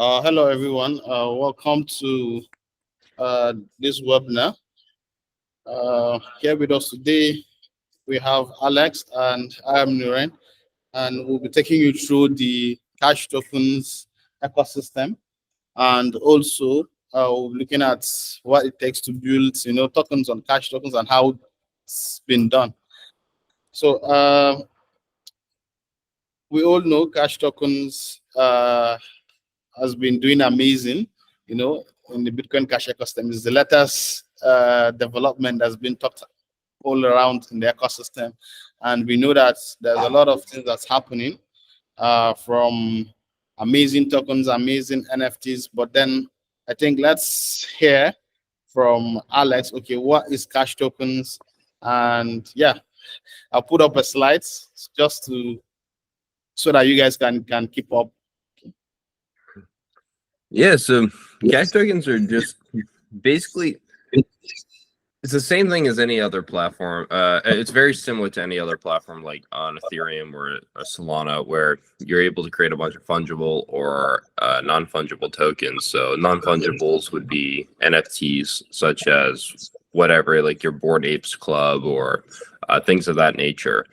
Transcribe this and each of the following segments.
Hello, everyone. Welcome to this webinar. Here with us today, we have Alex and I am Nuren, and we'll be taking you through the cash tokens ecosystem, and also we'll be looking at what it takes to build, tokens on cash tokens and how it's been done. So we all know cash tokens has been doing amazing, in the Bitcoin Cash ecosystem. Is the latest development that's been talked all around in the ecosystem. And we know that there's a lot of things that's happening from amazing tokens, amazing NFTs. But then I think let's hear from Alex. Okay, what is cash tokens? And yeah, I'll put up a slide just so that you guys can keep up. Yeah, so cash tokens are just basically, it's the same thing as any other platform. It's very similar to any other platform like on Ethereum or a Solana, where you're able to create a bunch of fungible or non-fungible tokens. So non-fungibles would be NFTs, such as whatever, like your Bored Apes Club or things of that nature.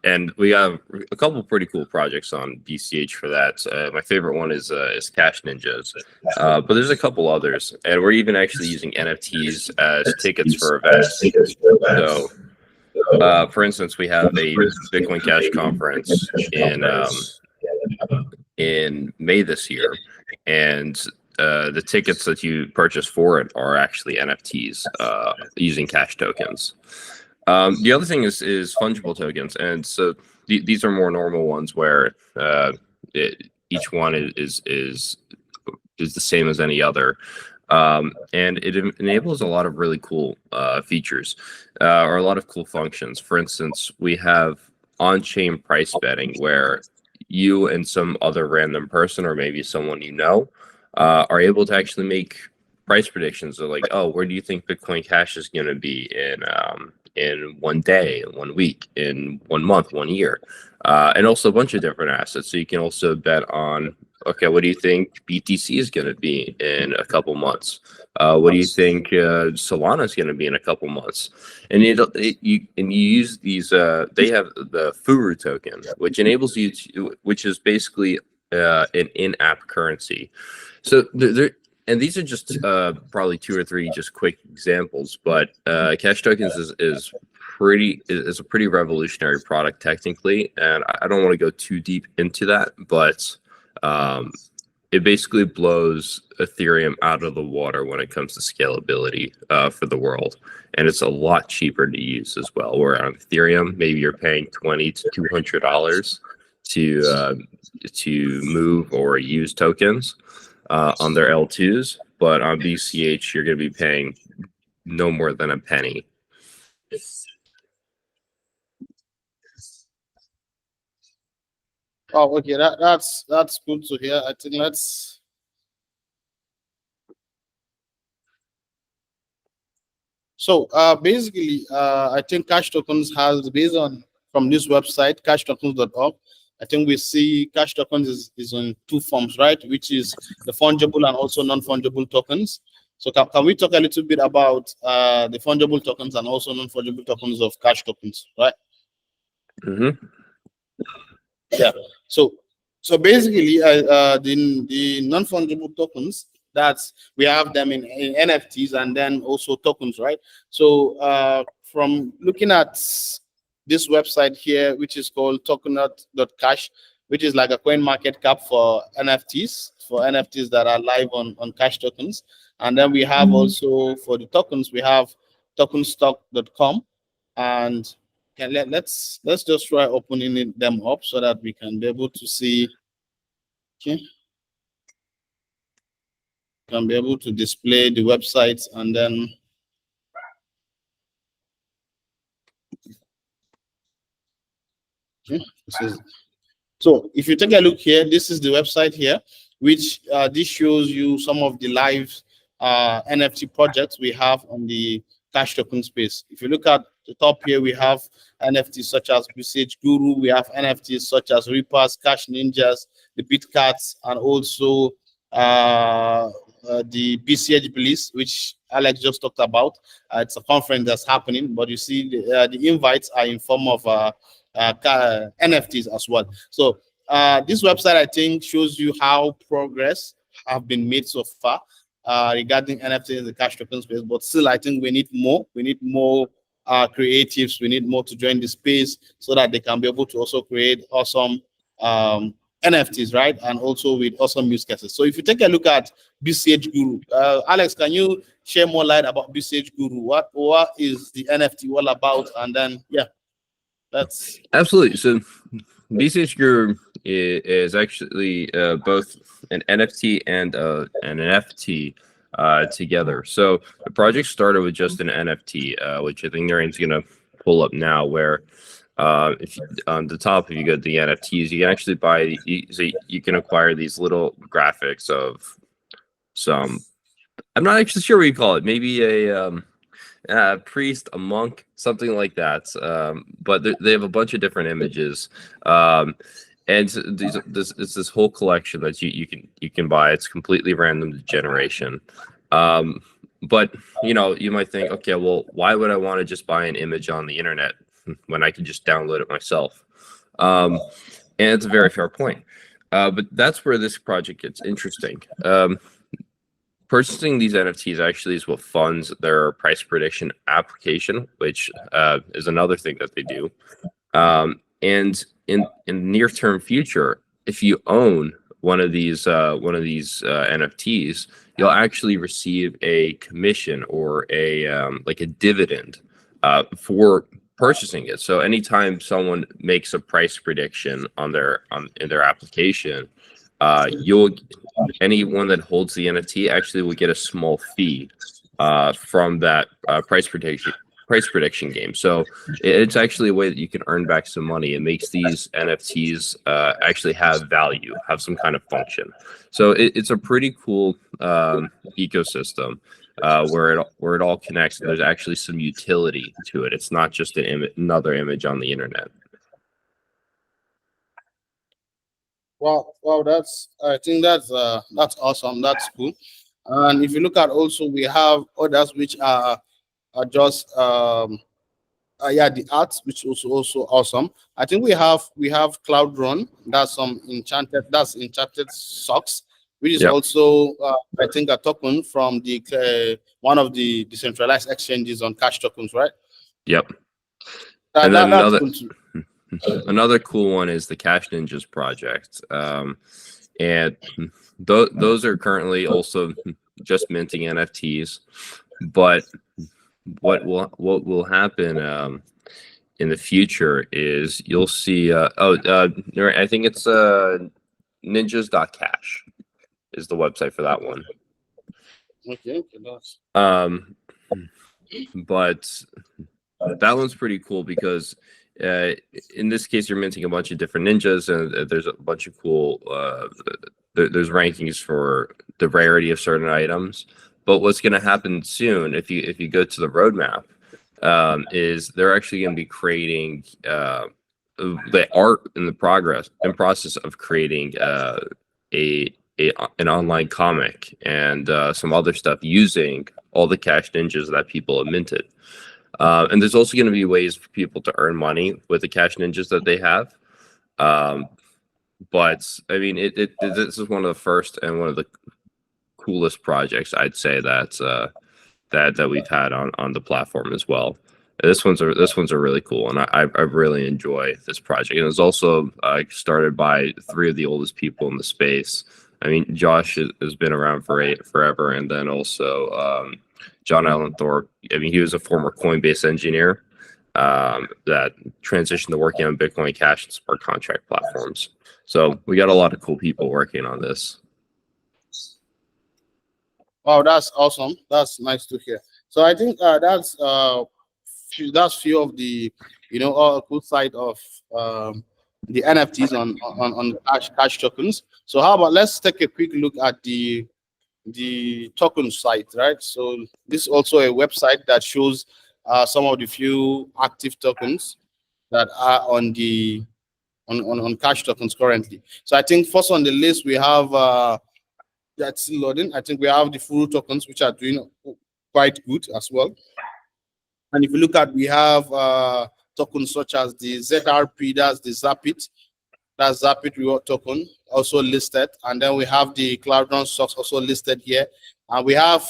And we have a couple of pretty cool projects on BCH for that. My favorite one is Cash Ninjas, but there's a couple others, and we're even actually using NFTs as tickets for events. So, for instance, we have a Bitcoin Cash conference in May this year, and the tickets that you purchase for it are actually NFTs using cash tokens. The other thing is fungible tokens, and so these are more normal ones where each one is the same as any other, and it enables a lot of really cool features or a lot of cool functions. For instance, we have on-chain price betting, where you and some other random person or maybe someone you know are able to actually make price predictions of like, oh, where do you think Bitcoin Cash is going to be in 1 day, 1 week, in 1 month, 1 year, and also a bunch of different assets. So you can also bet on, okay, what do you think BTC is going to be in a couple months? What do you think Solana is going to be in a couple months? And you use these. They have the Furu token, which enables you to, which is basically an in-app currency. So and these are just probably 2 or 3 just quick examples, but cash tokens is a pretty revolutionary product technically, and I don't want to go too deep into that, but it basically blows Ethereum out of the water when it comes to scalability for the world, and it's a lot cheaper to use as well. Where on Ethereum, maybe you're paying $20 to $200 to move or use tokens on their L2s, but on BCH you're going to be paying no more than a penny. Oh, okay, that's good to hear. I think let's. So basically, I think cash tokens has, based on from this website, CashTokens.org. I think we see cash tokens is on 2 forms, right? Which is the fungible and also non-fungible tokens. So can we talk a little bit about the fungible tokens and also non-fungible tokens of cash tokens, right? Mm-hmm. Yeah. So basically, the non-fungible tokens, that's, we have them in NFTs and then also tokens, right? So from looking at this website here, which is called tokenot.cash, which is like a coin market cap for NFTs, that are live on cash tokens. And then we have also, for the tokens, we have tokenstock.com. And let's just try opening them up so that we can be able to see. Okay, can be able to display the websites, and then okay, so if you take a look here, this is the website here, which this shows you some of the live NFT projects we have on the cash token space. If you look at the top here, we have NFTs such as BCH Guru. We have NFTs such as Reapers, Cash Ninjas, the BitCats, and also the BCH Bliss, which Alex just talked about. It's a conference that's happening, but you see the invites are in form of NFTs as well. So this website, I think, shows you how progress have been made so far regarding NFTs in the cash token space. But still, I think we need more. We need more creatives. We need more to join the space so that they can be able to also create awesome NFTs, right? And also with awesome use cases. So if you take a look at BCH Guru, Alex, can you share more light about BCH Guru? What is the NFT all about? And then, yeah, that's absolutely. So BCH Guru is actually both an NFT and an NFT together. So the project started with just an NFT, which I think Narian's going to pull up now, where if you, on the top, if you go to the NFTs, you can actually buy, so you can acquire these little graphics of some, I'm not actually sure what you call it, maybe a priest, a monk, something like that. But they have a bunch of different images. And it's this whole collection that you can buy. It's completely random generation. But you might think, okay, well, why would I want to just buy an image on the internet when I can just download it myself? And it's a very fair point. But that's where this project gets interesting. Purchasing these NFTs actually is what funds their price prediction application, which is another thing that they do. And in near term future, if you own one of these NFTs, you'll actually receive a commission or a like a dividend for purchasing it. So anytime someone makes a price prediction in their application, anyone that holds the NFT actually will get a small fee from that price prediction game. So it's actually a way that you can earn back some money. It makes these NFTs actually have value, have some kind of function. So it's a pretty cool ecosystem where it all connects. And there's actually some utility to it. It's not just another image on the internet. Wow, I think that's awesome. That's cool. And if you look at also, we have others which are just the arts, which is also awesome. I think we have Cloud Run. That's enchanted socks, which is also I think a token from the one of the decentralized exchanges on CashTokens, right? Yep. And then that's cool too. Another cool one is the Cash Ninjas project, and those are currently also just minting NFTs. But what will happen in the future is you'll see. I think it's ninjas.cash is the website for that one. Okay. But that one's pretty cool because in this case you're minting a bunch of different ninjas, and there's a bunch of cool there's rankings for the rarity of certain items. But what's going to happen soon, if you go to the roadmap, is they're actually going to be creating the art in process of creating an online comic and some other stuff using all the Cash Ninjas that people have minted. And there's also going to be ways for people to earn money with the Cash Ninjas that they have. But I mean, this is one of the first and one of the coolest projects I'd say that we've had on the platform as well. This one's a really cool, and I really enjoy this project. And it's also started by 3 of the oldest people in the space. I mean, Josh has been around forever, and then also John Allen Thorpe. I mean, he was a former Coinbase engineer that transitioned to working on BitcoinCash and smart contract platforms. So we got a lot of cool people working on this. Wow, that's awesome. That's nice to hear. So I think that's few of the cool side of the NFTs on cash tokens. So how about let's take a quick look at the token site, right? So this is also a website that shows some of the few active tokens that are on the on cash tokens currently. So I think first on the list we have that's still loading. I think we have the full tokens, which are doing quite good as well. And if you look at, we have tokens such as the ZRP, that's the Zapit, that's Zapit reward token, also listed. And then we have the Cloudron stocks also listed here. And we have,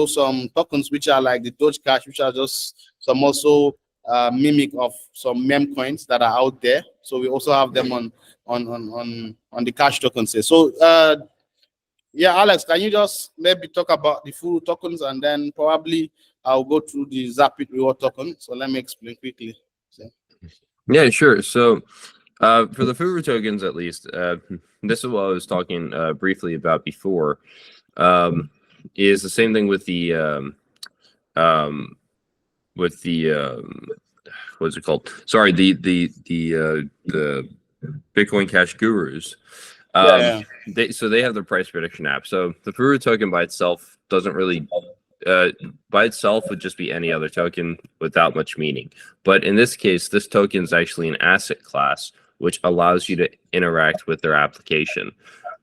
some tokens which are like the Doge Cash, which are just some also mimic of some meme coins that are out there. So we also have them on the cash tokens here. So yeah, Alex, can you just maybe talk about the full tokens, and then probably I'll go through the Zapit reward token. So let me explain quickly. So. Yeah, sure. So for the Furu tokens, at least, this is what I was talking briefly about before. Is the same thing with the what's it called? Sorry, the Bitcoin Cash gurus. They have the price prediction app. So the Furu token by itself doesn't really by itself would just be any other token without much meaning. But in this case, this token is actually an asset class, which allows you to interact with their application.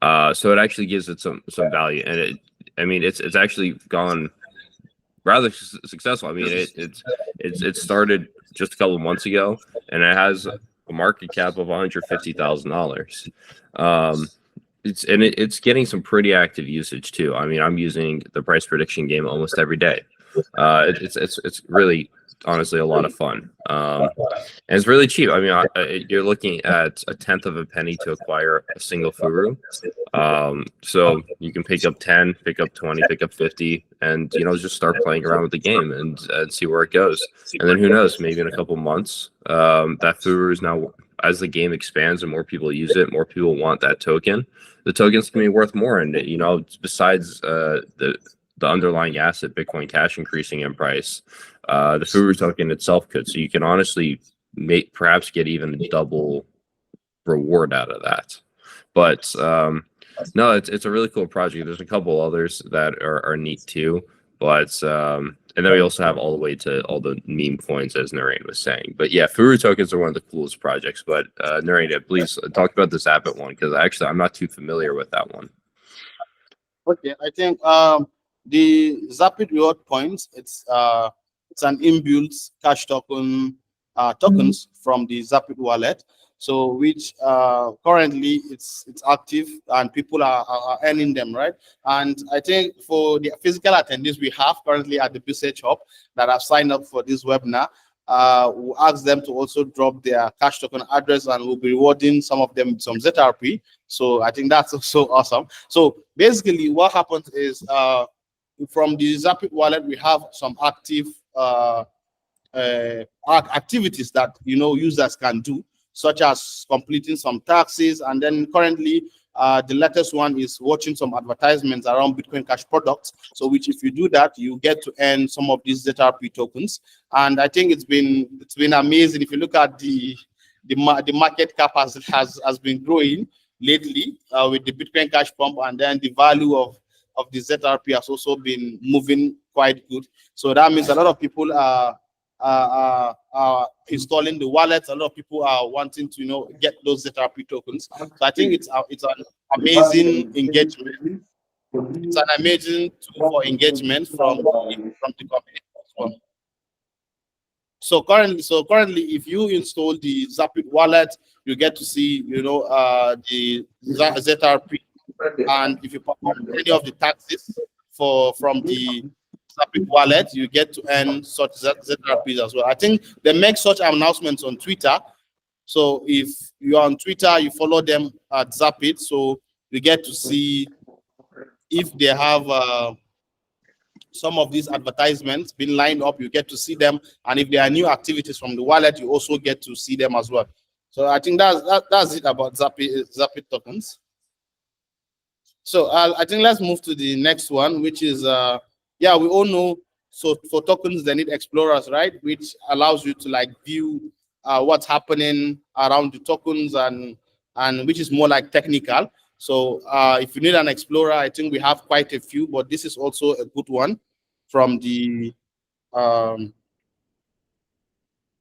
So it actually gives it some value, and it's actually gone rather successful. I mean, it started just a couple of months ago, and it has a market cap of $150,000. It's getting some pretty active usage too. I mean, I'm using the price prediction game almost every day. It's really honestly a lot of fun, and it's really cheap. I mean, you're looking at a tenth of a penny to acquire a single Furu. So you can pick up 10, pick up 20, pick up 50, and just start playing around with the game and see where it goes. And then who knows, maybe in a couple months, that Furu is now, as the game expands and more people use it, more people want that token. The tokens can be worth more, and besides the underlying asset, Bitcoin Cash, increasing in price, the Furu token itself could. So you can honestly perhaps get even a double reward out of that. But no, it's a really cool project. There's a couple others that are neat too. But and then we also have all the way to all the meme coins, as Narain was saying. But yeah, Furu tokens are one of the coolest projects. But Narain, please talk about this Abbott one, because actually I'm not too familiar with that one. Okay, I think the Zapit reward points, it's an inbuilt cash token tokens from the Zapit wallet. So which currently it's active and people are earning them, right? And I think for the physical attendees we have currently at the BitcoinCash Hub that have signed up for this webinar, we'll ask them to also drop their cash token address, and we'll be rewarding some of them some ZRP. So I think that's so awesome. So basically what happens is from the Zapit wallet we have some active activities that users can do, such as completing some taxes, and then currently the latest one is watching some advertisements around Bitcoin Cash products. So which, if you do that, you get to earn some of these ZRP tokens. And I think it's been amazing. If you look at the market cap has been growing lately with the Bitcoin Cash pump, and then the value of the ZRP has also been moving quite good. So that means a lot of people are installing the wallets. A lot of people are wanting to get those ZRP tokens. So I think it's an amazing engagement. It's an amazing tool for engagement from the company. So currently, if you install the Zapit wallet, you get to see the ZRP, and if you perform any of the taxes from the Zapit wallet, you get to earn such ZRPs as well. I think they make such announcements on Twitter. So if you're on Twitter, you follow them at Zapit, so you get to see if they have some of these advertisements being lined up. You get to see them, and if there are new activities from the wallet, you also get to see them as well. So I think that's it about Zapit tokens. So I think let's move to the next one, which is yeah, we all know, so for tokens they need explorers, right, which allows you to view what's happening around the tokens, and which is more like technical. So if you need an explorer, I think we have quite a few, but this is also a good one from the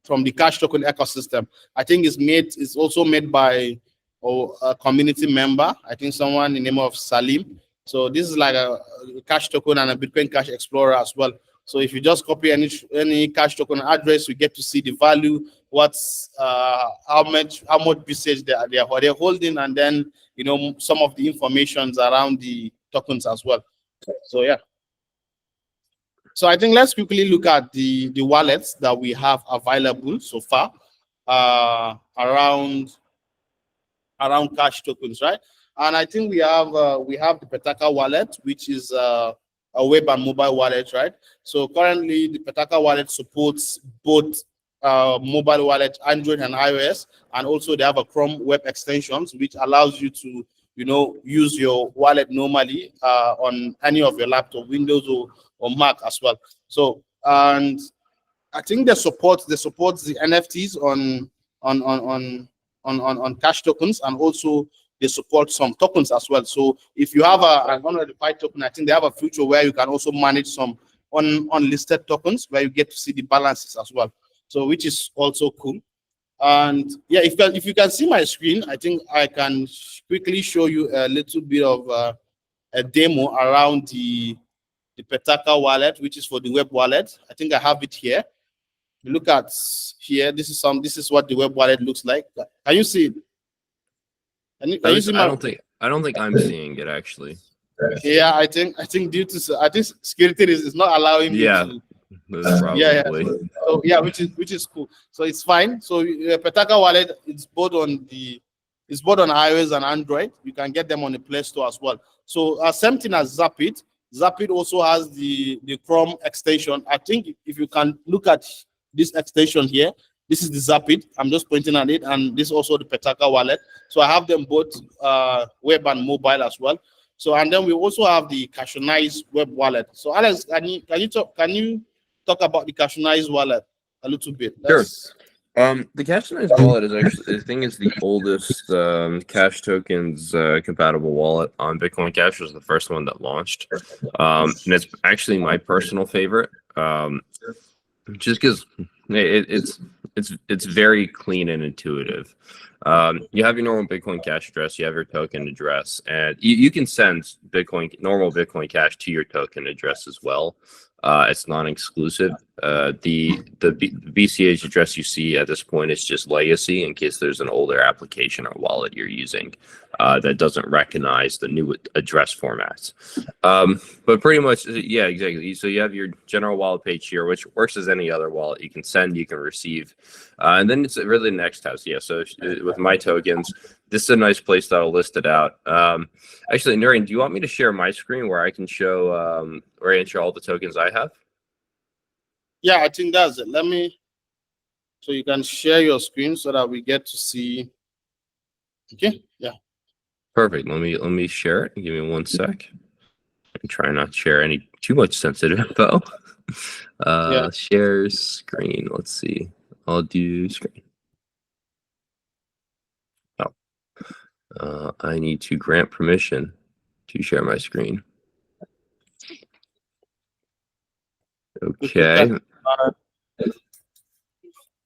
the Cash Token ecosystem. I think it's also made by a community member. I think someone in the name of Salim. So this is like a Cash Token and a Bitcoin Cash Explorer as well. So if you just copy any Cash Token address, you get to see the value, what's how much usage they're holding, and then some of the informations around the tokens as well. So yeah. So I think let's quickly look at the wallets that we have available so far around Cash Tokens, right? And I think we have the Petaka wallet, which is a web and mobile wallet, right? So currently the Petaka wallet supports both mobile wallet, Android and iOS, and also they have a Chrome web extensions, which allows you to use your wallet normally on any of your laptop, Windows or Mac as well. So, and I think they support the NFTs on Cash Tokens, and also they support some tokens as well. So if you have an unverified token, I think they have a feature where you can also manage some unlisted tokens where you get to see the balances as well. So which is also cool. And yeah, if you can see my screen, I think I can quickly show you a little bit of a demo around the Petaka wallet, which is for the web wallet. I think I have it here. Look at here. This is what the web wallet looks like. Can you see it? Can you see I don't think I'm seeing it actually. Yeah, I think due to security is not allowing me to. Probably. Yeah. So yeah, which is cool. So it's fine. So Petaka wallet, it's both on iOS and Android. You can get them on the Play Store as well. So same thing as Zapit. Zapit also has the Chrome extension. I think if you can look at this extension here, this is the Zapit. I'm just pointing at it, and this is also the Petaka wallet. So I have them both web and mobile as well. So and then we also have the Cashionized web wallet. So Alex, can you talk about the Cashionized wallet a little bit? Sure. The Cashionized wallet is actually, I think, it's the oldest Cash Tokens compatible wallet on Bitcoin Cash. Was the first one that launched, and it's actually my personal favorite, just because it's very clean and intuitive. You have your normal Bitcoin Cash address, you have your token address, and you can send normal Bitcoin Cash to your token address as well. It's non-exclusive. The BCH address you see at this point is just legacy in case there's an older application or wallet you're using that doesn't recognize the new address formats. But pretty much, yeah, exactly. So you have your general wallet page here, which works as any other wallet. You can send, you can receive, and then it's really the next tab. Yeah, so with my tokens, this is a nice place that I'll list it out. Actually, Nurian, do you want me to share my screen where I can show all the tokens I have? Yeah, I think that's it. So you can share your screen so that we get to see. Okay, yeah. Perfect. Let me share it. Give me 1 sec. And try not to share too much sensitive info. Share screen. Let's see. I'll do screen. I need to grant permission to share my screen. Okay.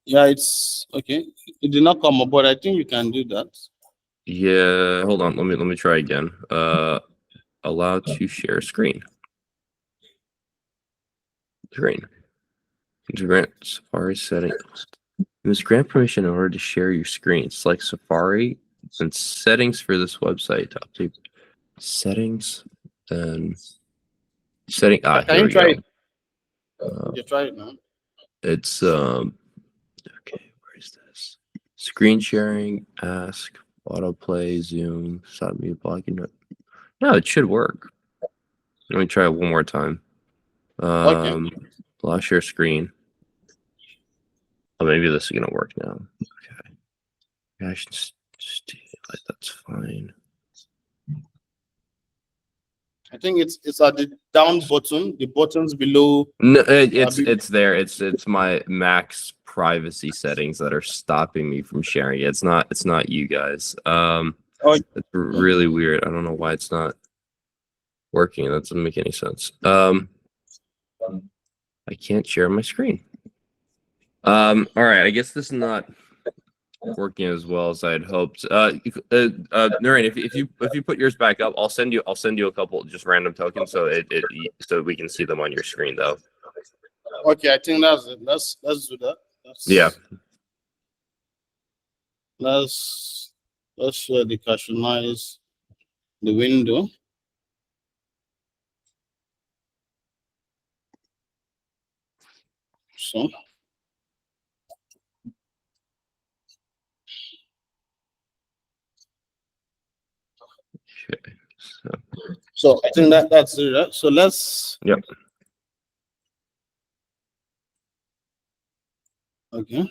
Yeah, it's okay. It did not come up, but I think you can do that. Yeah, hold on. Let me try again. Allow to share screen. Screen. To grant Safari settings. You must grant permission in order to share your screen. Select Safari and settings for this website to update settings. Then setting. Can here you we try go. it? You try it now. It's okay. Where is this? Screen sharing. Ask. Autoplay. Zoom. Stop mute blocking. No, it should work. Let me try it one more time. Okay. Allow share screen. Oh, maybe this is gonna work now. Okay. I should just do it. Like, that's fine. I think it's at the down button. The buttons below. No, it's there. It's my max privacy settings that are stopping me from sharing it. It's not you guys. It's really weird. I don't know why it's not working. That doesn't make any sense. I can't share my screen. All right. I guess this is not working as well as I'd hoped. Narain, if you put yours back up, I'll send you a couple just random tokens so so we can see them on your screen though. Okay, I think that's it. Let's do that. Yeah. Let's share the customize the window. So Okay. so I think that's it. Right? So let's. Yep. Okay.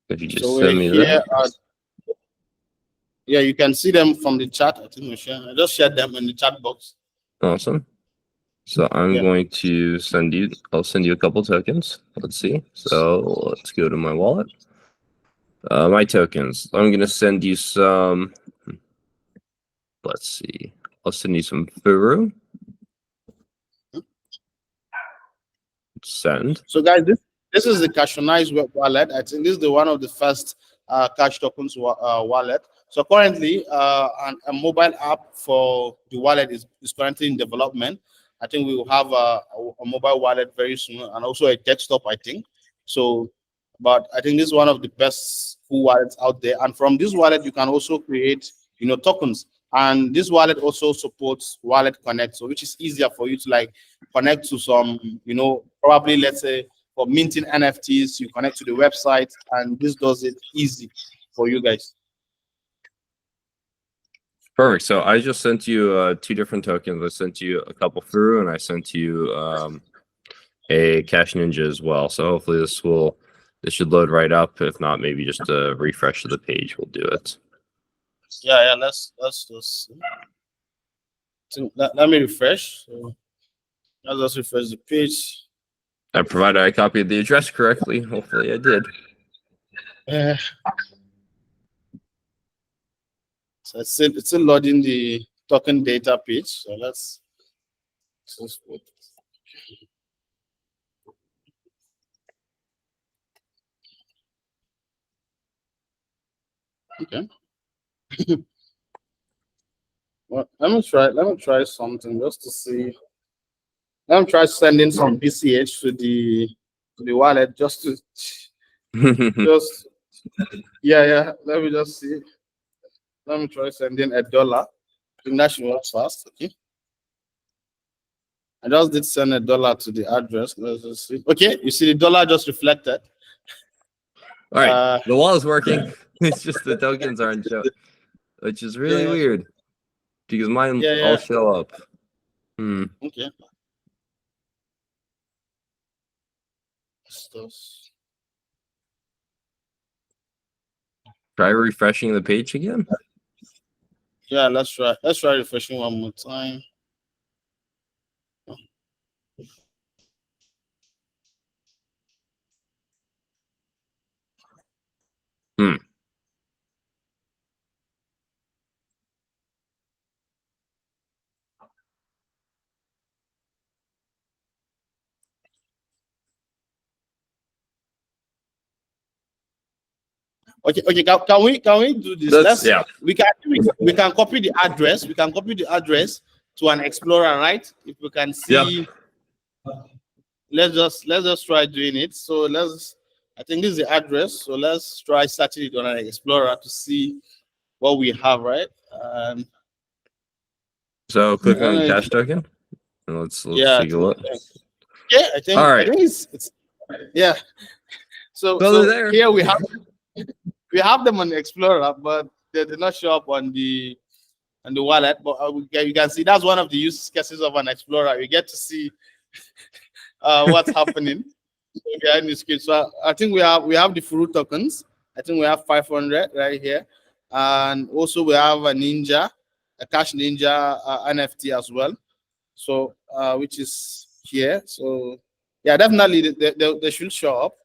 Could you just So send me that? Yeah, you can see them from the chat. I think I just shared them in the chat box. Awesome. So I'm going to I'll send you a couple tokens. Let's see. So let's go to my wallet. My tokens. I'm going to send you some. Let's see. I'll send you some Furu. Send. So guys, this is the CashTokens web wallet. I think this is one of the first CashTokens wallet. So currently, a mobile app for the wallet is currently in development. I think we will have a mobile wallet very soon, and also a desktop, I think. So, but I think this is one of the best cool wallets out there. And from this wallet, you can also create, tokens. And this wallet also supports Wallet Connect, so which is easier for you to like connect to some, probably let's say for minting NFTs, you connect to the website, and this does it easy for you guys. Perfect. So I just sent you 2 different tokens. I sent you a couple Furu, and I sent you a Cash Ninja as well. So hopefully this should load right up. If not, maybe just a refresh of the page will do it. Yeah. Let's just let me refresh. So let's just refresh the page. Provided I copied the address correctly. Hopefully I did. So it's still loading the token data page. So let's okay. Well, let me try something just to see. Let me try sending some BCH to the wallet just to just yeah. Let me just see. Let me try sending $1. I think that should work fast. Okay. I just did send $1 to the address. Let's just see. Okay, you see the dollar just reflected. All right, the wall is working. It's just the tokens aren't showing, which is really weird because mine all show up. Okay. Try refreshing the page again. Yeah, let's try refreshing one more time. Okay. Can we do this? We can copy the address. We can copy the address to an Explorer, right? If we can see. Let's just try doing it. So I think this is the address. So let's try searching it on an Explorer to see what we have, right? So click on Cash Token and let's take a look. Yeah, I think. All right. I think it's yeah. So there. Here we have them on the Explorer, but they did not show up on the wallet. But you can see that's one of the use cases of an Explorer. You get to see what's happening behind the screen. So I think we have the Furu tokens. I think we have 500 right here, and also we have a Ninja, a Cash Ninja NFT as well. So which is here. So yeah, definitely they should show up.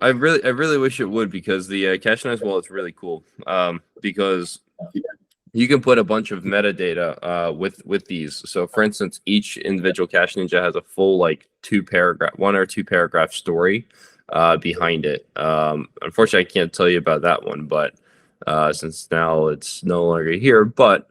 I really wish it would, because the Cash Nice wallet is really cool. Because you can put a bunch of metadata with these. So for instance, each individual Cash Ninja has a full like one or two paragraph story behind it. Unfortunately, I can't tell you about that one, but since now it's no longer here. But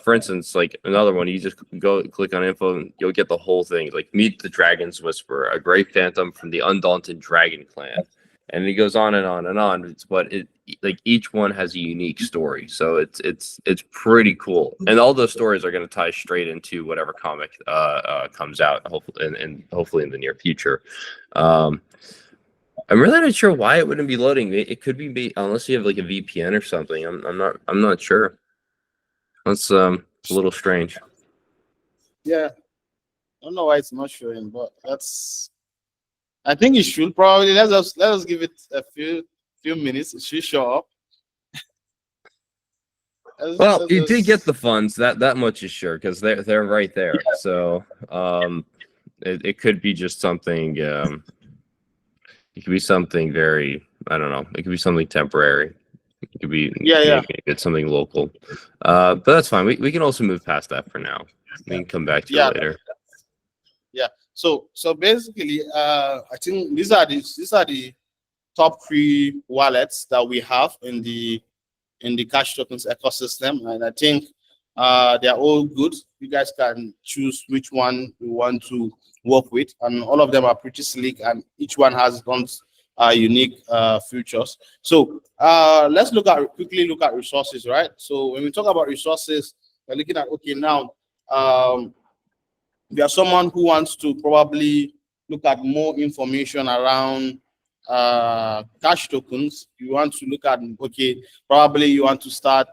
for instance, like another one, you just go click on info and you'll get the whole thing. Like meet the Dragon's Whisperer, a great phantom from the Undaunted Dragon Clan. And it goes on and on and on. But it like each one has a unique story, so it's pretty cool. And all those stories are going to tie straight into whatever comic comes out, hopefully, and hopefully in the near future. I'm really not sure why it wouldn't be loading. It could be unless you have like a VPN or something. I'm not sure. That's a little strange. Yeah, I don't know why it's not showing, but that's. I think it should probably let us give it a few minutes. It should show up. Well, you did get the funds. That much is sure because they're right there. Yeah. So it could be just something. It could be something very. I don't know. It could be something temporary. It could be it's something local. But that's fine. We can also move past that for now. We can come back to it later. Yeah. So basically, I think these are the top 3 wallets that we have in the Cash Tokens ecosystem, and I think they're all good. You guys can choose which one you want to work with, and all of them are pretty sleek, and each one has its own unique features. So let's quickly look at resources, right? So when we talk about resources, we're looking at now. There's someone who wants to probably look at more information around Cash Tokens. You want to look at, probably you want to start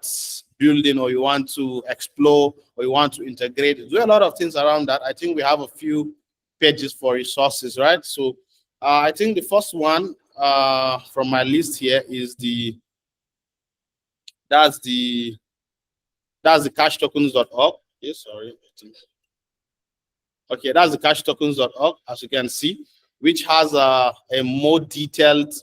building, or you want to explore, or you want to integrate. Do a lot of things around that. I think we have a few pages for resources, right? So I think the first one from my list here is that's the CashTokens.org. Yes, sorry. Okay, that's the CashTokens.org, as you can see, which has a more detailed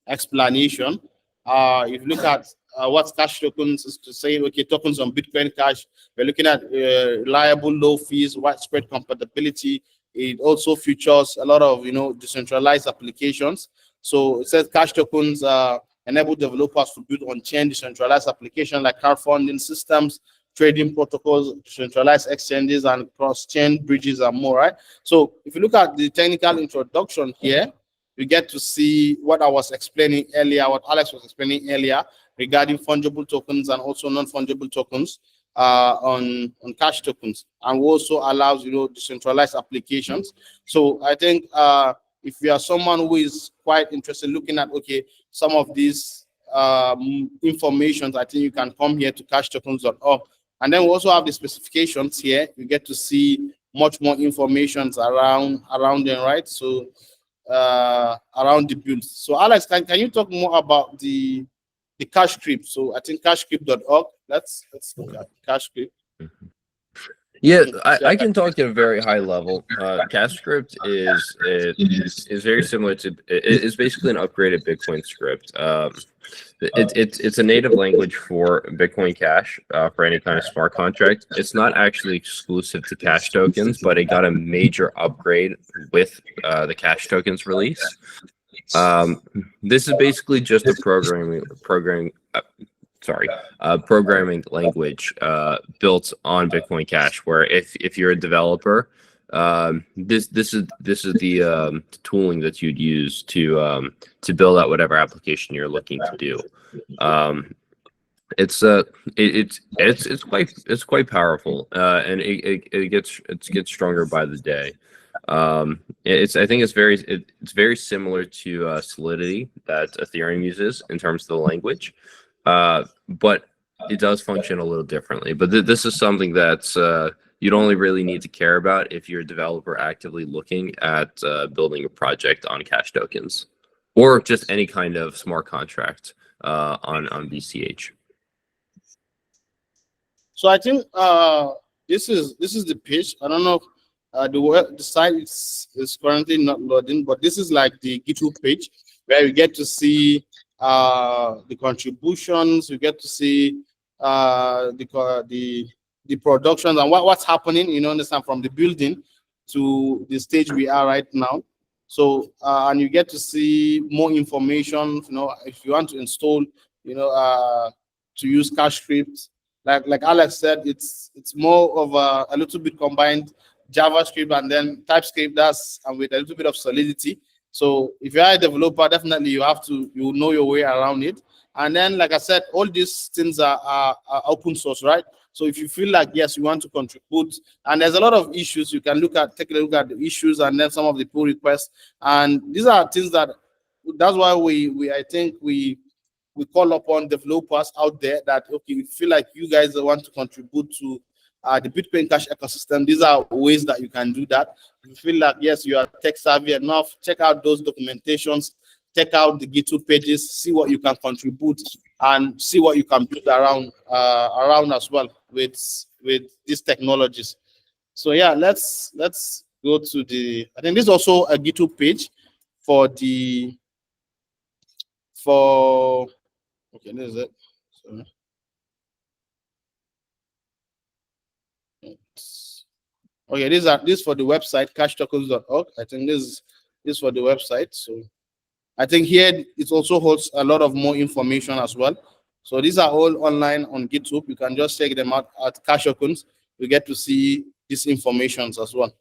explanation. If you look at what Cash Tokens is to say, tokens on Bitcoin Cash, we're looking at reliable, low fees, widespread compatibility. It also features a lot of decentralized applications. So it says Cash Tokens enable developers to build on-chain decentralized applications like crowdfunding systems, trading protocols, centralized exchanges, and cross-chain bridges and more, right? So if you look at the technical introduction here, you get to see what I was explaining earlier, what Alex was explaining earlier regarding fungible tokens and also non-fungible tokens on Cash Tokens, and also allows decentralized applications. So I think if you are someone who is quite interested in looking at some of these information, I think you can come here to CashTokens.org. And then we also have the specifications here. You get to see much more information around them, right? So around the build. So Alex, can you talk more about the CashCrypt? So I think CashCrypt.org. Let's look at CashCrypt. Yeah, I can talk at a very high level. CashScript is very similar to it is basically an upgraded Bitcoin script. It's a native language for Bitcoin Cash for any kind of smart contract. It's not actually exclusive to Cash Tokens, but it got a major upgrade with the Cash Tokens release. This is basically just a programming language built on Bitcoin Cash, where if you're a developer, this is the tooling that you'd use to build out whatever application you're looking to do. It's quite powerful, and it gets stronger by the day. I think it's very similar to Solidity that Ethereum uses in terms of the language. But it does function a little differently. But this is something that's you'd only really need to care about if you're a developer actively looking at building a project on Cash Tokens, or just any kind of smart contract on BCH. So I think this is the page. I don't know. The site is currently not loading, but this is like the GitHub page where you get to see the contributions. You get to see the productions and what's happening, understand, from the building to the stage we are right now. So and you get to see more information, if you want to install, to use cash scripts. Like Alex said, it's more of a little bit combined JavaScript and then TypeScript, and with a little bit of Solidity. So if you are a developer, definitely you know your way around it. And then, like I said, all these things are open source, right? So if you feel like, yes, you want to contribute, and there's a lot of issues, you can take a look at the issues and then some of the pull requests. And these are things that's why I think we call upon developers out there that, okay, we feel like you guys want to contribute to the Bitcoin Cash ecosystem. These are ways that you can do that. If you feel like, yes, you are tech savvy enough, check out those documentations, check out the GitHub pages, see what you can contribute, and see what you can build around as well with these technologies. So yeah, let's go to I think this is also a GitHub page okay, this is it. Okay, this for the website CashTokens.org. I think this is for the website. So I think here it also holds a lot of more information as well. So these are all online on GitHub. You can just check them out at CashTokens. You get to see these informations as well.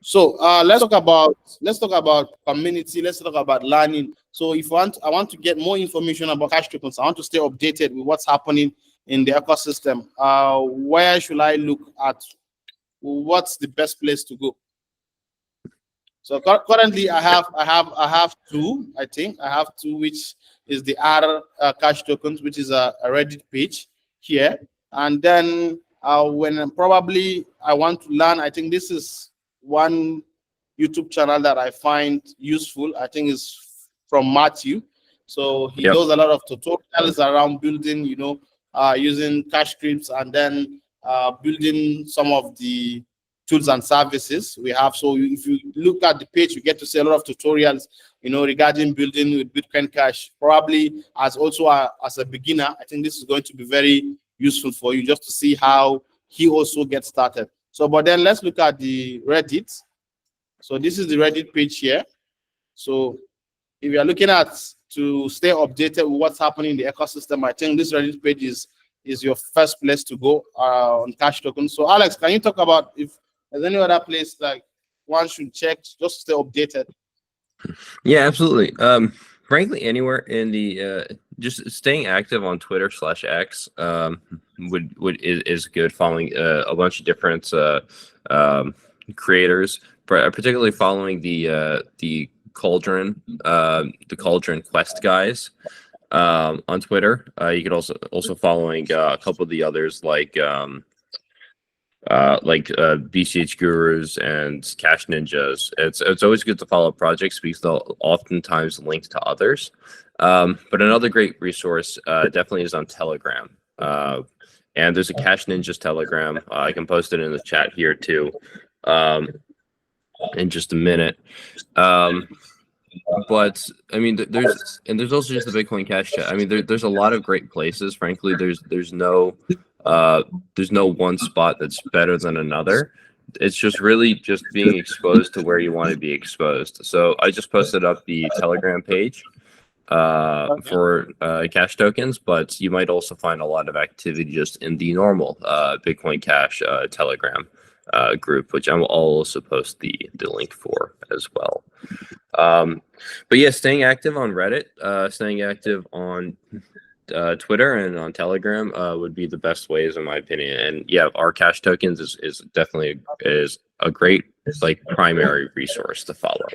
So let's talk about community. Let's talk about learning. So I want to get more information about CashTokens. I want to stay updated with what's happening in the ecosystem. Where should I look at? What's the best place to go? So currently, I have two. I think I have two, which is the R CashTokens, which is a Reddit page here, and then when probably I want to learn, I think this is one YouTube channel that I find useful. I think is from Matthew. So he does a lot of tutorials around building, using cash scripts, and then building some of the tools and services we have. So if you look at the page, you get to see a lot of tutorials, regarding building with Bitcoin Cash. Probably as a beginner, I think this is going to be very useful for you, just to see how he also gets started. So, but then let's look at the Reddit. So this is the Reddit page here. So if you are looking to stay updated with what's happening in the ecosystem, I think this Reddit page is your first place to go on CashTokens. So Alex, can you talk about if there's any other place like one should check just to stay updated? Yeah, absolutely. Frankly, anywhere in the just staying active on Twitter/X is good. Following a bunch of different creators, particularly following the Cauldron Quest guys on Twitter. You could also following a couple of the others like BCH Gurus and Cash Ninjas. It's always good to follow projects because they'll oftentimes link to others. But another great resource definitely is on Telegram. And there's a Cash Ninjas Telegram. I can post it in the chat here too in just a minute. But I mean, there's also just the Bitcoin Cash chat. I mean, there's a lot of great places. Frankly, there's no one spot that's better than another. It's just really just being exposed to where you want to be exposed. So I just posted up the Telegram page for CashTokens, but you might also find a lot of activity just in the normal Bitcoin Cash Telegram group, which I'll also post the link for as well. But yeah, staying active on Reddit, staying active on Twitter and on Telegram would be the best ways, in my opinion. And yeah, our CashTokens is definitely a great primary resource to follow.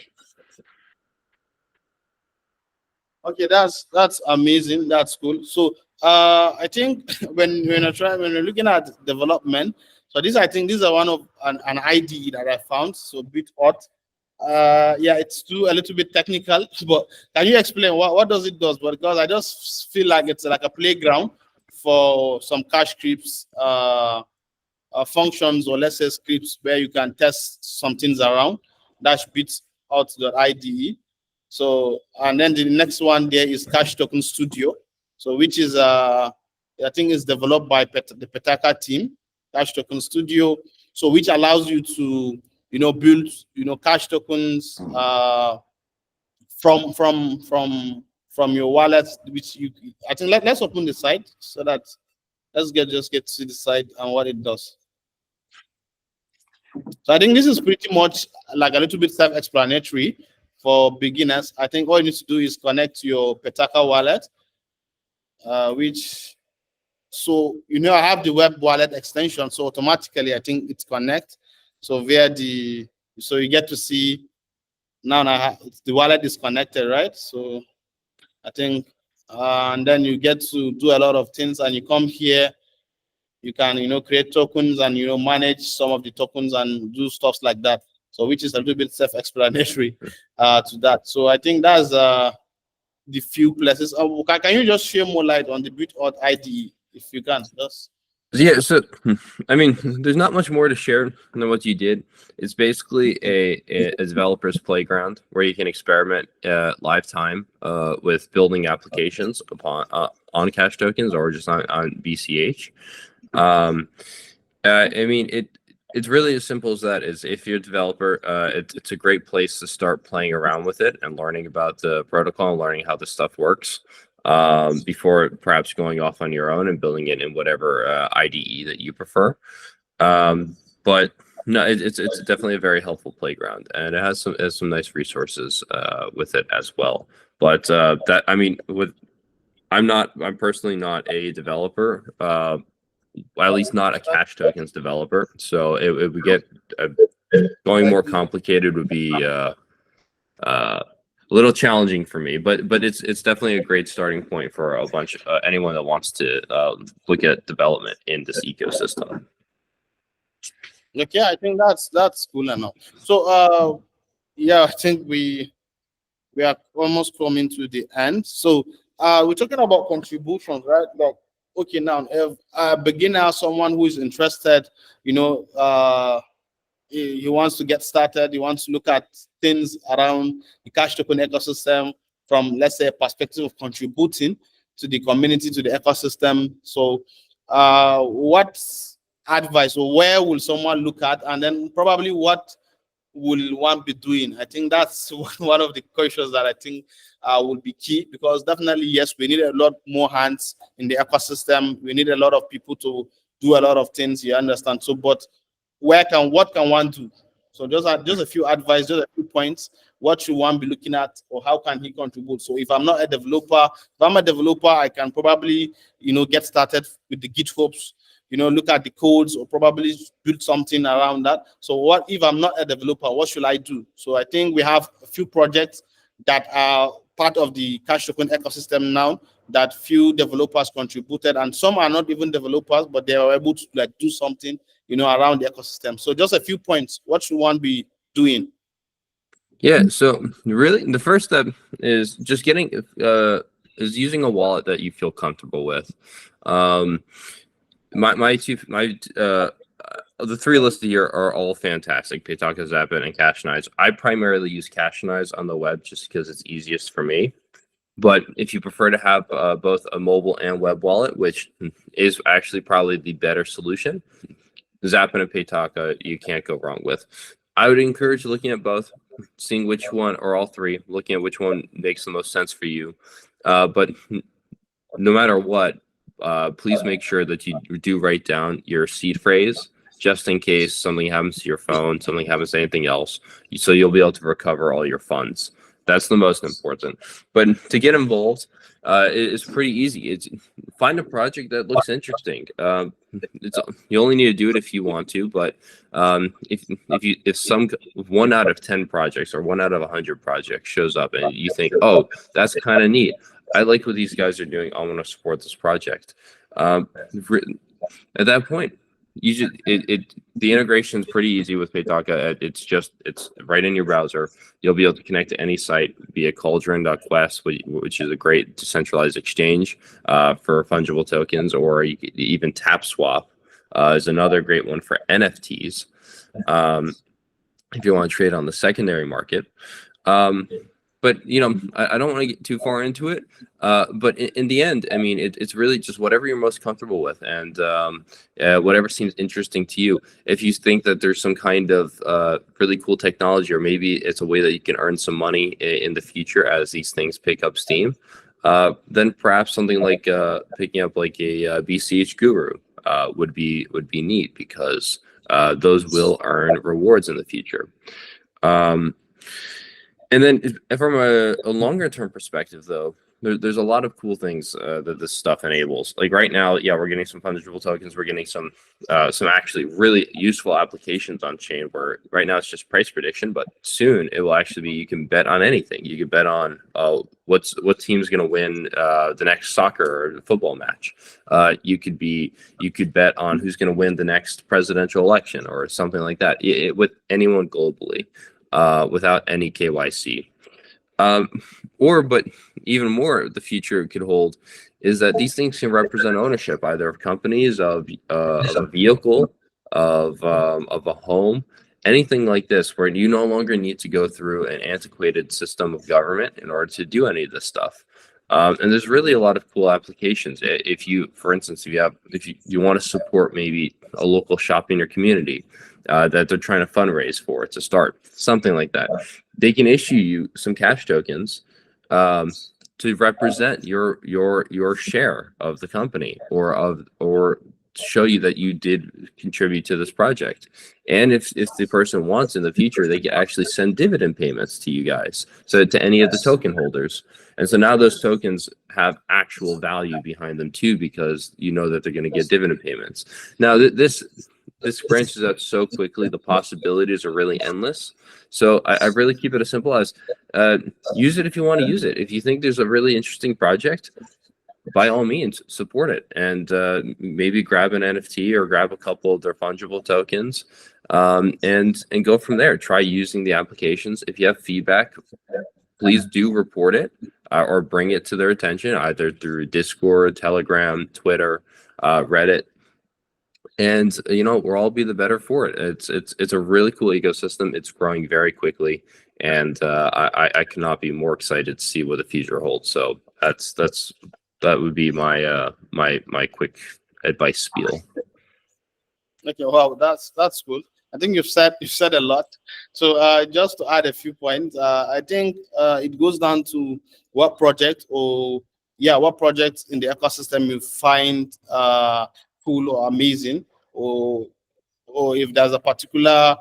Okay, that's amazing. That's cool. So I think when we're looking at development, so I think these are one of an IDE that I found. So BitOrt. Yeah, it's too a little bit technical, but can you explain what does it do? Because I just feel like it's like a playground for some cash scripts, functions, or let's say scripts where you can test some things around. That's BitOrt.ide. So, and then the next one there is CashToken Studio. So which is I think is developed by the Petaka team, Cash Token Studio. So which allows you to build cash tokens from your wallet, which I think let's open the site so that let's just get to see the site and what it does. So I think this is pretty much like a little bit self-explanatory for beginners. I think all you need to do is connect your Petaka wallet, which I have the web wallet extension, so automatically I think it connects. So you get to see now the wallet is connected, right? So I think and then you get to do a lot of things, and you come here, you can create tokens and manage some of the tokens and do stuff like that. So which is a little bit self-explanatory to that. So I think that's the few places. Can you just share more light on the BitOrt IDE if you can? Just Yeah, so I mean, there's not much more to share than what you did. It's basically a developer's playground where you can experiment live time with building applications on Cash Tokens or just on BCH. I mean, it's really as simple as that. Is if you're a developer, it's a great place to start playing around with it and learning about the protocol and learning how this stuff works. Before perhaps going off on your own and building it in whatever IDE that you prefer. But no, it's definitely a very helpful playground, and it has some nice resources with it as well. But that, I mean, I'm personally not a developer, at least not a Cash Tokens developer. So it would get going more complicated would be a little challenging for me, but it's definitely a great starting point for a bunch of anyone that wants to look at development in this ecosystem. Okay, I think that's cool enough. So yeah, I think we are almost coming to the end. So we're talking about contributions, right? Like, okay, now if a beginner, someone who is interested, he wants to get started, he wants to look at things around the cash token ecosystem from, let's say, a perspective of contributing to the community, to the ecosystem. So what advice, or where will someone look at, and then probably what will one be doing? I think that's one of the questions that I think will be key, because definitely, yes, we need a lot more hands in the ecosystem. We need a lot of people to do a lot of things, you understand? So, but what can one do? So just a few advice, just a few points. What should one be looking at, or how can he contribute? So if I'm not a developer, if I'm a developer, I can probably get started with the GitHubs, look at the codes, or probably build something around that. So what if I'm not a developer? What should I do? So I think we have a few projects that are part of the cash token ecosystem now that few developers contributed, and some are not even developers, but they are able to do something around the ecosystem. So just a few points. What should one be doing? Yeah, so really the first step is just getting is using a wallet that you feel comfortable with. The three listed here are all fantastic: Paytaka, Zapit, and CashTokens. I primarily use CashTokens on the web just because it's easiest for me. But if you prefer to have both a mobile and web wallet, which is actually probably the better solution, Zapit and Paytaka you can't go wrong with. I would encourage looking at both, seeing which one, or all three, looking at which one makes the most sense for you. But no matter what, please make sure that you do write down your seed phrase, just in case something happens to your phone, something happens to anything else, so you'll be able to recover all your funds. That's the most important. But to get involved, it's pretty easy. It's find a project that looks interesting. You only need to do it if you want to. But if some 1 out of 10 projects or 1 out of 100 projects shows up and you think, oh, that's kind of neat, I like what these guys are doing, I want to support this project. At that point, the integration is pretty easy with Paytaka. It's right in your browser. You'll be able to connect to any site via Cauldron.quest, which is a great decentralized exchange for fungible tokens, or you could even TapSwap is another great one for NFTs. If you want to trade on the secondary market. but I don't want to get too far into it. But in the end, I mean, it's really just whatever you're most comfortable with, and whatever seems interesting to you. If you think that there's some kind of really cool technology, or maybe it's a way that you can earn some money in the future as these things pick up steam, then perhaps something like picking up like a BCH Guru would be neat, because those will earn rewards in the future. And then from a longer term perspective, though, there's a lot of cool things that this stuff enables. Like right now, yeah, we're getting some fungible tokens. We're getting some actually really useful applications on chain, where right now it's just price prediction, but soon it will actually be, you can bet on anything. You can bet on what team's going to win the next soccer or football match. You could bet on who's going to win the next presidential election or something like that, with anyone globally. Without any KYC. But even more, the future could hold is that these things can represent ownership, either of companies, of a vehicle, of a home, anything like this, where you no longer need to go through an antiquated system of government in order to do any of this stuff. And there's really a lot of cool applications. If you, for instance, if you want to support maybe a local shop in your community that they're trying to fundraise for to start, something like that, they can issue you some cash tokens to represent your share of the company, or show you that you did contribute to this project. And if the person wants in the future, they can actually send dividend payments to you guys, so to any of the token holders. And so now those tokens have actual value behind them too, because you know that they're going to get dividend payments. Now this branches out so quickly, the possibilities are really endless. So I really keep it as simple as use it if you want to use it. If you think there's a really interesting project, by all means, support it, and maybe grab an NFT or grab a couple of their fungible tokens, and go from there. Try using the applications. If you have feedback, please do report it or bring it to their attention, either through Discord, Telegram, Twitter, Reddit. And we'll all be the better for it. It's a really cool ecosystem. It's growing very quickly, and I cannot be more excited to see what the future holds. So that would be my my quick advice spiel. Okay, wow, that's good. I think you've said a lot. So just to add a few points, I think it goes down to what projects in the ecosystem you find cool or amazing, or if there's a particular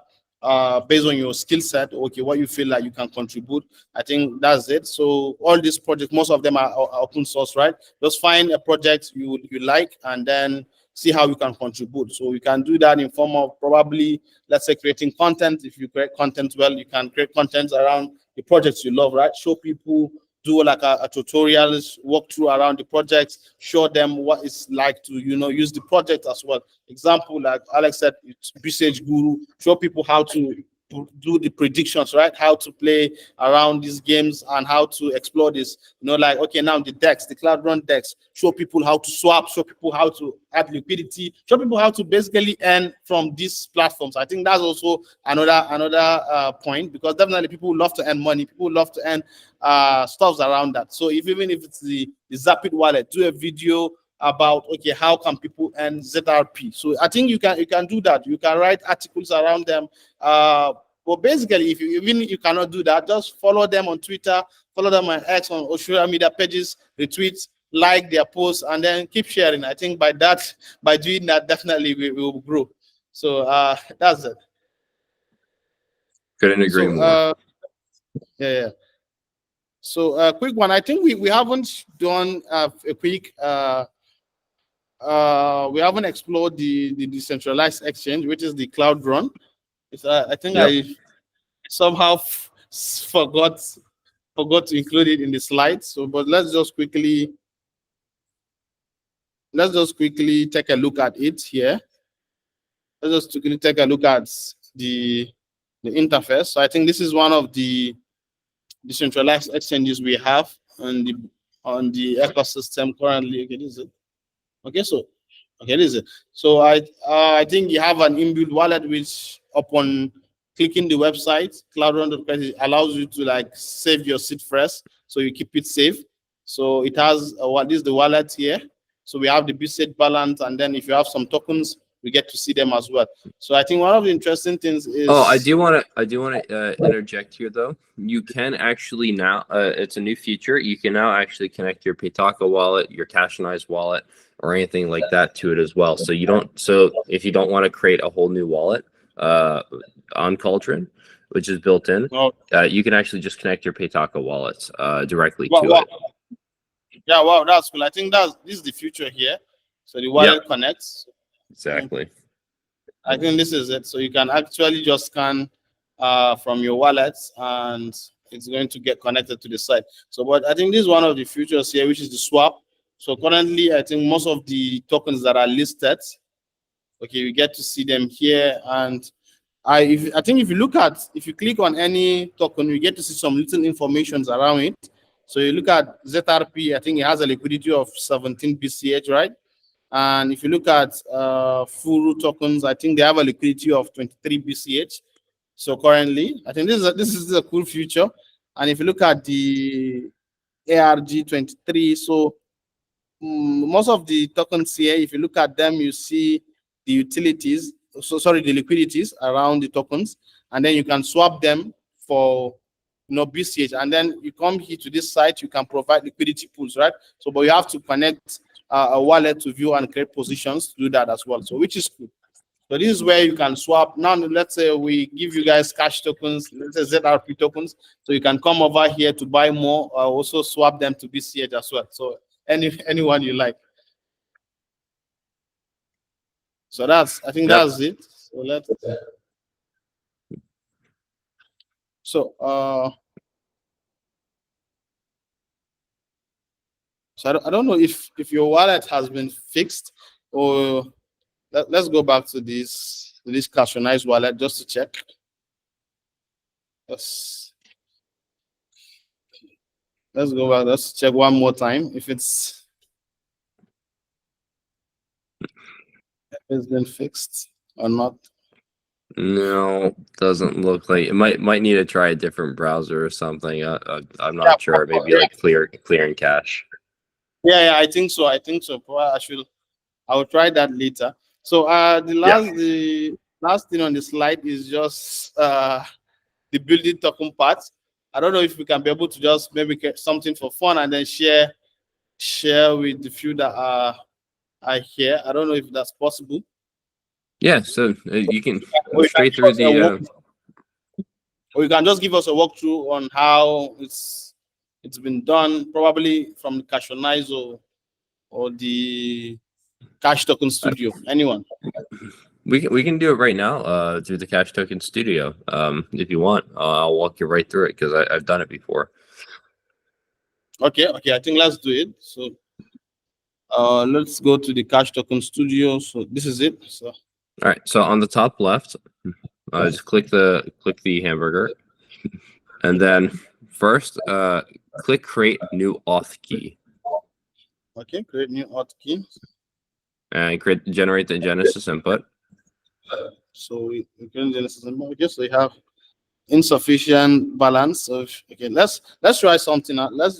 based on your skill set, okay, what you feel like you can contribute. I think that's it. So all these projects, most of them are open source, right? Just find a project you like, and then see how you can contribute. So you can do that in form of probably, let's say, creating content. If you create content well, you can create content around the projects you love, right? Show people, do like a tutorials, walk through around the projects, show them what it's like to use the project as well. Example, like Alex said, it's BCH Guru. Show people how to do the predictions, right? How to play around these games and how to explore this. Like, okay, now the DEX, the Cloud Run DEX. Show people how to swap. Show people how to add liquidity. Show people how to basically earn from these platforms. I think that's also another point, because definitely people love to earn money. People love to earn stuffs around that. So even if it's the Zapid wallet, do a video about, okay, how can people earn ZRP. So I think you can do that. You can write articles around them. But basically, if you cannot do that, just follow them on Twitter, follow them on X, on social media pages, retweet, like their posts, and then keep sharing. I think by doing that, definitely we will grow. So that's it. Couldn't agree more. Yeah. So quick one. I think we haven't done a quick. We haven't explored the decentralized exchange, which is the Cloud Run. I think I somehow forgot to include it in the slides. So, but let's just quickly take a look at it here. Let's just quickly take a look at the interface. So I think this is one of the decentralized exchanges we have on the ecosystem currently. Okay, this is it. Okay, so this is it. So I think you have an inbuilt wallet which upon clicking the website, cloudrun.credit allows you to like save your seed first, so you keep it safe. So it has what is the wallet here. So we have the BitSafe balance, and then if you have some tokens, we get to see them as well. So I think one of the interesting things is. Oh, I do want to interject here though. You can actually now, it's a new feature. You can now actually connect your Paytaka wallet, your Cashionized wallet, or anything like that to it as well. So you don't. So if you don't want to create a whole new wallet on Cauldron, which is built in, Oh, you can actually just connect your Paytaka wallets directly wow, to wow. it. Yeah, wow, that's cool. I think this is the future here. So the Yep, wallet connects. exactly. I think this is it. So you can actually just scan from your wallet, and it's going to get connected to the site. So, but I think this is one of the futures here, which is the swap. So currently, I think most of the tokens that are listed, okay, we get to see them here. And I think if you click on any token, you get to see some little information around it. So you look at ZRP, I think it has a liquidity of 17 BCH, right? And if you look at Furu tokens, I think they have a liquidity of 23 BCH. So currently, I think this is a cool future. And if you look at the ARG23, so most of the tokens here, if you look at them, you see the utilities. So sorry, the liquidities around the tokens, and then you can swap them for BCH, and then you come here to this site, you can provide liquidity pools, right? So, but you have to connect a wallet to view and create positions to do that as well. So, which is cool. So this is where you can swap. Now, let's say we give you guys cash tokens, let's say ZRP tokens. So you can come over here to buy more, also swap them to BCH as well. So anyone you like. So I think Yep. that's it. So I don't know if your wallet has been fixed, or let's go back to this customized wallet just to check. Let's let's go back. Let's check one more time if it's been fixed or not. No, doesn't look like it. Might need to try a different browser or something. I'm Yeah, not sure. Maybe like clearing cache. yeah, I think so. I think so. Probably I will try that later. So Yeah. the last thing on the slide is just the building token part. I don't know if we can be able to just maybe get something for fun and then share with the few that are here. I don't know if that's possible. Yeah. So you can Or you can straight give through us a the. walk, or you can just give us a walkthrough on how it's been done, probably from the Cashonize or the Cash Token Studio. Anyone? We can do it right now. Through the Cash Token Studio. If you want, I'll walk you right through it because I've done it before. Okay, I think let's do it. So let's go to the Cash Token Studio. So this is it. So All right. So on the top left, just click the hamburger, and then first, click create new auth key, okay, create new hotkey. and generate the Genesis input. So we can Genesis. Okay, so we have insufficient balance. So okay, let's try something out. Let's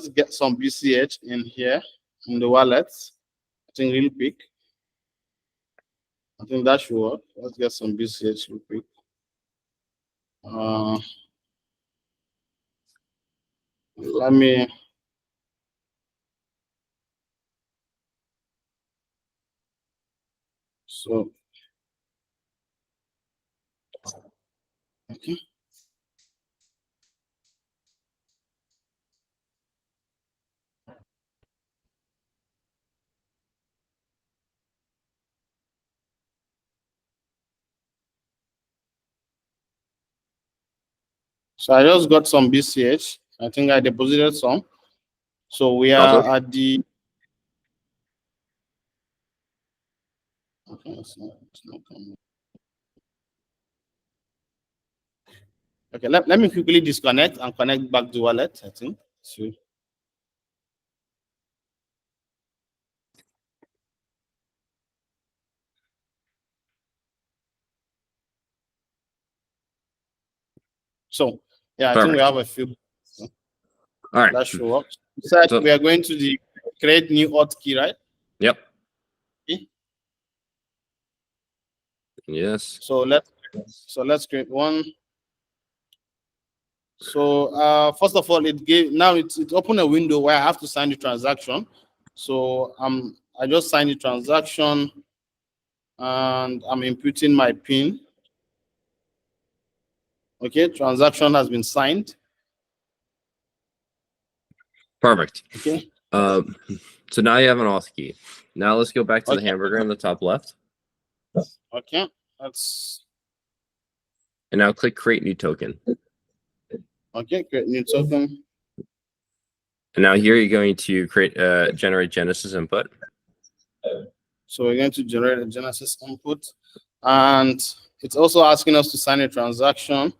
get some BCH in here in the wallet. I think real quick. I think that should work. Let's get some BCH real quick. Uh, let me. So okay. So I just got some BCH. I think I deposited some. So we Awesome. are at the. Okay, it's not coming. Okay, let me quickly disconnect and connect back to wallet. I think. So, So yeah, I think Perfect. we have a few. All right. That show up. So we are going to the create new hotkey, right? Yep. Okay. Yes. So let's create one. So first of all, it opened a window where I have to sign the transaction. So I just signed the transaction and I'm inputting my PIN. Okay, transaction has been signed. Perfect. Okay. So now you have an auth key. Now let's go back to the Okay. hamburger in the top left. Okay. And now click create new token. Okay, create new token. And now here you're going to create generate Genesis input. So we're going to generate a Genesis input. And it's also asking us to sign a transaction.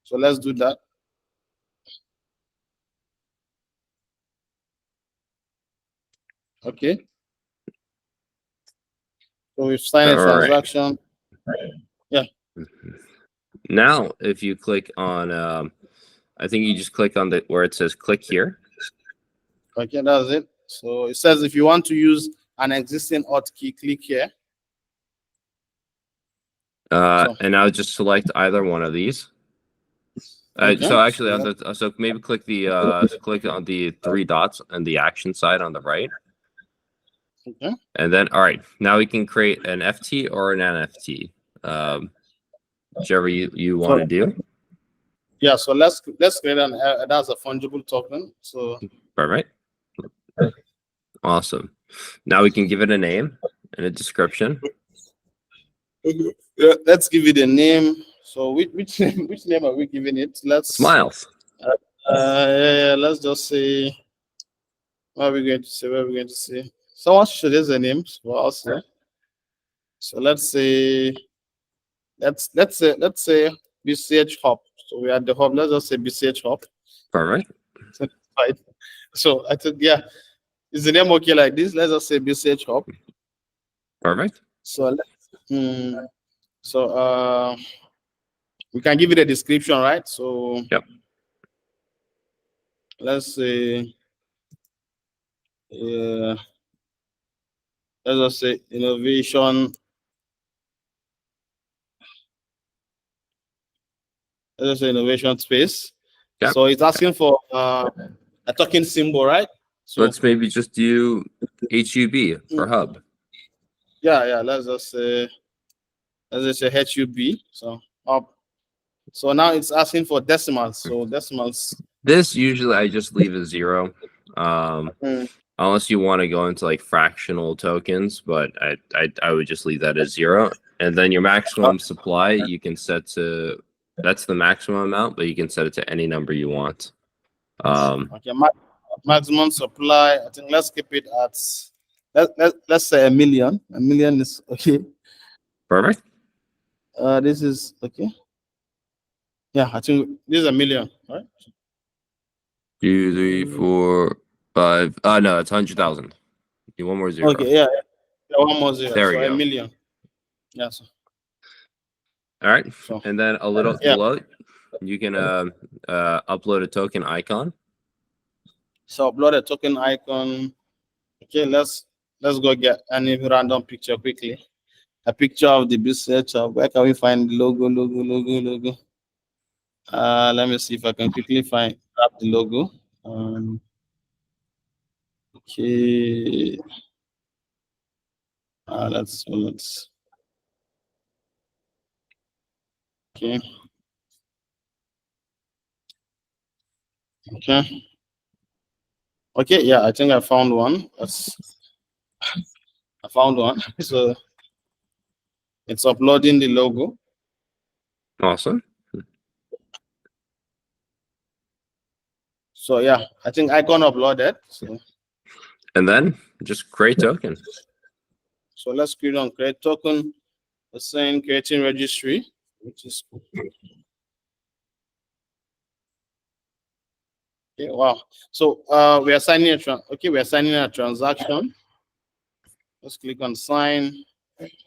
So let's do that. Okay. So we've signed a transaction. Right. Yeah. Now, if you click on, I think you just click on where it says click here. Okay, that's it. So it says if you want to use an existing hotkey, click here. And now just select either one of these. Okay. So actually, so maybe click click on the three dots on the action side on the right. Okay. And then, all right, now we can create an FT or an NFT, whichever you want to do. Yeah. So let's create that's a fungible token. So. Perfect. Awesome. Now we can give it a name and a description. Yeah, let's give it a name. So which name are we giving it? Smiles. Yeah, let's just say what are we going to say? What are we going to say? Someone suggests a name for us. Yeah? So let's say BCH Hub. So we are the hub. Let's just say BCH Hub. Perfect. So I think yeah, is the name okay like this? Let's just say BCH Hub. Perfect. So we can give it a description, right? So yep. Let's say let's just say innovation. Let's just say innovation space. Yep. So it's asking for a token symbol, right? So let's maybe just do HUB for hub. Yeah. Let's just say HUB. So up. So now it's asking for decimals. So decimals. This usually I just leave a 0. Unless you want to go into like fractional tokens, but I would just leave that as 0. And then your maximum supply you can set to, that's the maximum amount, but you can set it to any number you want. Okay, maximum supply. I think let's keep it at let's say 1 million. 1 million is okay. Perfect. This is okay. Yeah, I think this is 1 million, right? 2, 3, 4, 5. No, it's 100,000. You one more 0. Okay, yeah, one more 0. There so we go. 1 million. Yes. All right, and then a little below, you can upload a token icon. So upload a token icon. Okay, let's go get any random picture quickly. A picture of the research. Where can we find the logo? Let me see if I can quickly grab the logo. Okay. Let's. Okay. Okay. Okay. Yeah, I think I found one. I found one. So it's uploading the logo. Awesome. So yeah, I think icon uploaded. So. And then just create token. So let's click on create token. We're saying creating registry, which is cool. Okay, wow. So we are signing we are signing a transaction. Let's click on sign.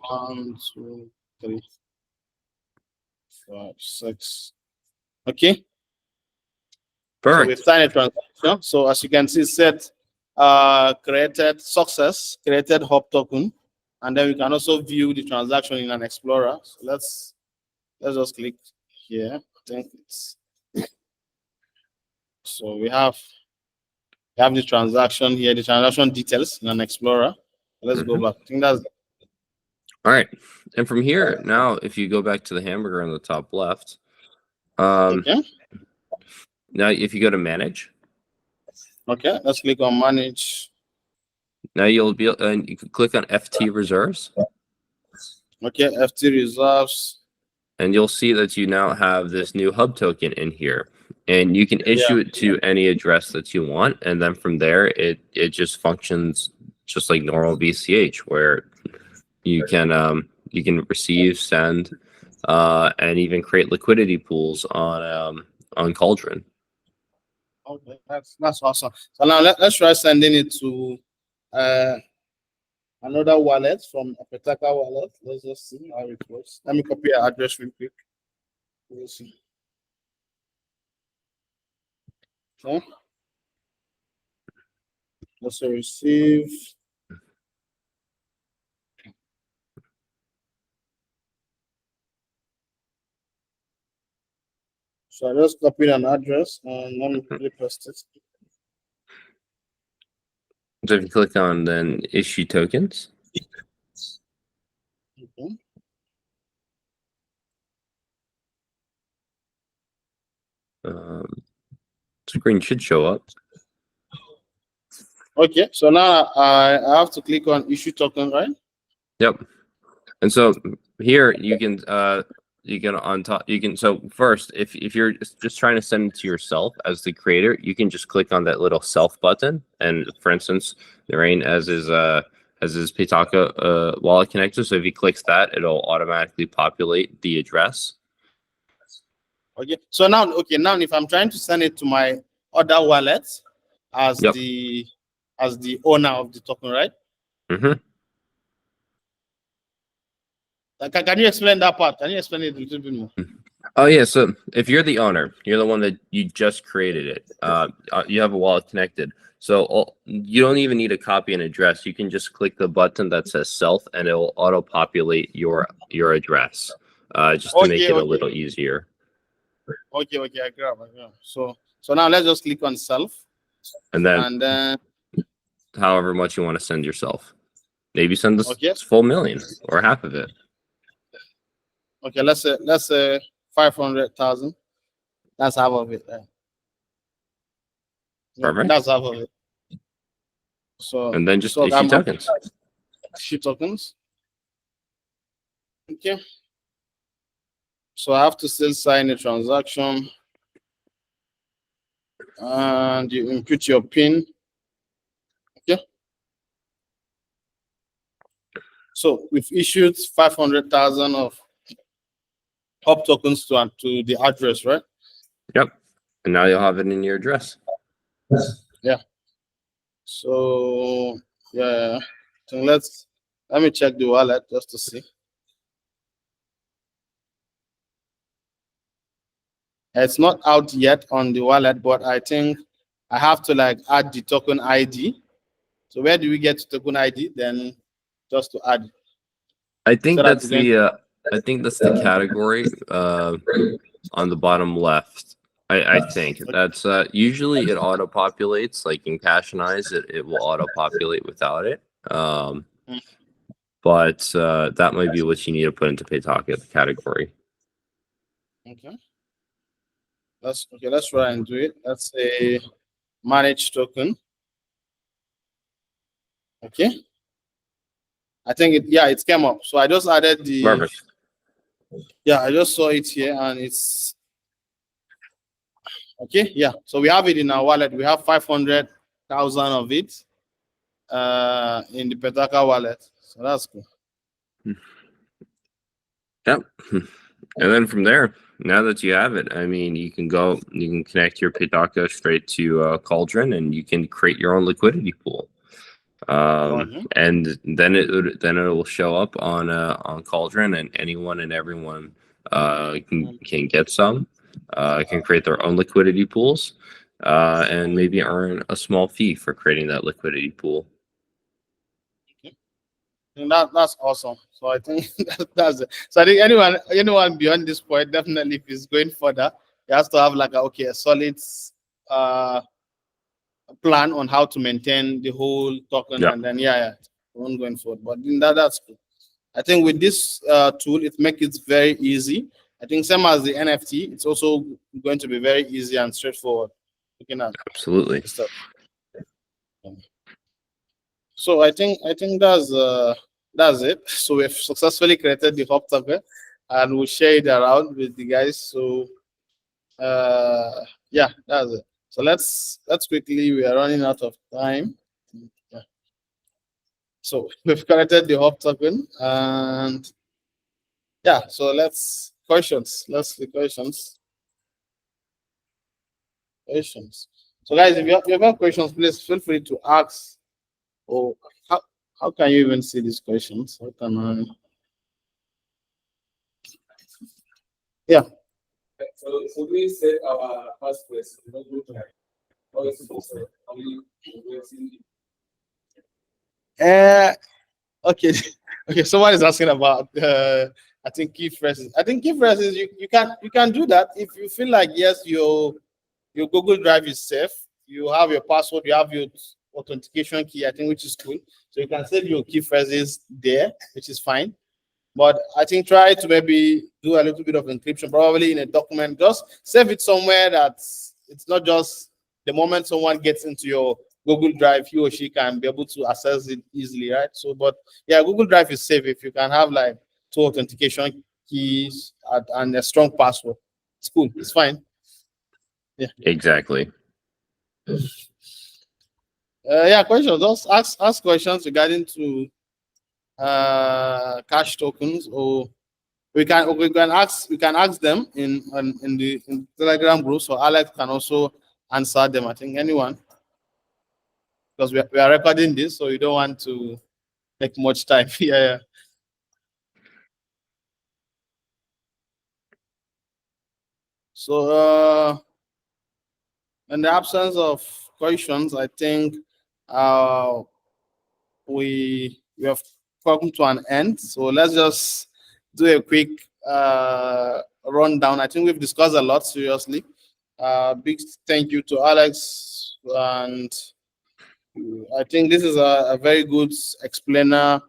1, 2, 3, 4, 5, 6. Okay. So we've Perfect. signed a transaction. So as you can see, set created success, created hop token, and then we can also view the transaction in an explorer. So let's just click here. I think it's so we have the transaction here, the transaction details in an explorer. Let's go back. I think that's All right. And from here, now, if you go back to the hamburger on the top left, okay. now if you go to manage, Okay, let's click on manage. now you'll be, and you can click on FT reserves, Okay, FT reserves. and you'll see that you now have this new hub token in here, and you can issue it to any address that you want, and then from there, it just functions just like normal BCH, where you can receive, send, and even create liquidity pools on Cauldron. Okay, that's awesome. So now let's try sending it to another wallet from a Petaka wallet. Let's just see how it works. Let me copy your address real quick. We'll see. Okay. Let's say receive. So I just copied an address and let me quickly paste it. So if you click on then issue tokens, Okay. screen should show up. Okay, so now I have to click on issue token, right? Yep. And so here you can on top so first if you're just trying to send it to yourself as the creator, you can just click on that little self button, and for instance, Narain has his Pitaka wallet connector. So if he clicks that, it'll automatically populate the address. Okay, so now if I'm trying to send it to my other wallet as the owner of the token, right? Mm-hmm. Can you explain that part? Can you explain it a little bit more? Oh yeah, so if you're the owner, you're the one that you just created it. You have a wallet connected, so you don't even need to copy an address. You can just click the button that says self, and it will auto populate your address, just to make it a little easier. Okay, I grab. So now let's just click on self, and then however much you want to send yourself. Maybe send this full million or half of it. Okay, let's say 500,000. That's half of it. Perfect. That's half of it. So and then just issue tokens. Issue tokens. Okay. So I have to still sign a transaction, and you input your PIN. Okay. So we've issued 500,000 of hop tokens to the address, right? Yep. And now you'll have it in your address. Yeah. So yeah. So let me check the wallet just to see. It's not out yet on the wallet, but I think I have to add the token ID. So where do we get to token ID? Then just to add. I think so that's the category on the bottom left. I think that's usually it auto populates, like in Cash and Eyes, it will auto populate without it. But that might be what you need to put into Paytaka, the category. Okay. Let's try and do it. Let's say manage token. Okay. I think it came up. So I just added the Perfect. Yeah, I just saw it here and it's okay. Yeah. So we have it in our wallet. We have 500,000 of it in the Petaka wallet. So that's cool. Yep. And then from there, now that you have it, I mean, you can connect your Pitaka straight to Cauldron, and you can create your own liquidity pool. And then it will show up on Cauldron, and anyone and everyone can get some, can create their own liquidity pools, and maybe earn a small fee for creating that liquidity pool. And that's awesome. So I think that's it. So I think anyone beyond this point, definitely if he's going further, he has to have like a solid uh plan on how to maintain the whole token, Yeah. and then one going forward. But that's cool. I think with this tool, it makes it very easy. I think same as the NFT, it's also going to be very easy and straightforward. Looking at Absolutely. stuff. So I think that's it. So we've successfully created the hop token, and we'll share it around with the guys. So that's it. So let's quickly, we are running out of time. Yeah. So we've created the hop token, and so let's questions. Let's see questions. Questions. So guys, if you have questions, please feel free to ask. Or how can you even see these questions? How can I? Yeah. So we said our first question. Okay. Okay. Someone is asking about I think key phrases. I think key phrases you can do that if you feel like yes, your Google Drive is safe. You have your password, you have your authentication key, I think, which is cool. So you can save your key phrases there, which is fine. But I think try to maybe do a little bit of encryption, probably in a document. Just save it somewhere that it's not just the moment someone gets into your Google Drive, he or she can be able to access it easily, right? So, but yeah, Google Drive is safe if you can have like two authentication keys and a strong password. It's cool. It's fine. Yeah. Exactly. Questions. Just ask questions regarding to cash tokens, or we can ask them in the Telegram group. So Alex can also answer them. I think anyone, because we are recording this, so you don't want to take much time. Yeah. So in the absence of questions, I think we have come to an end. So let's just do a quick rundown. I think we've discussed a lot, seriously. Big thank you to Alex, and I think this is a very good explainer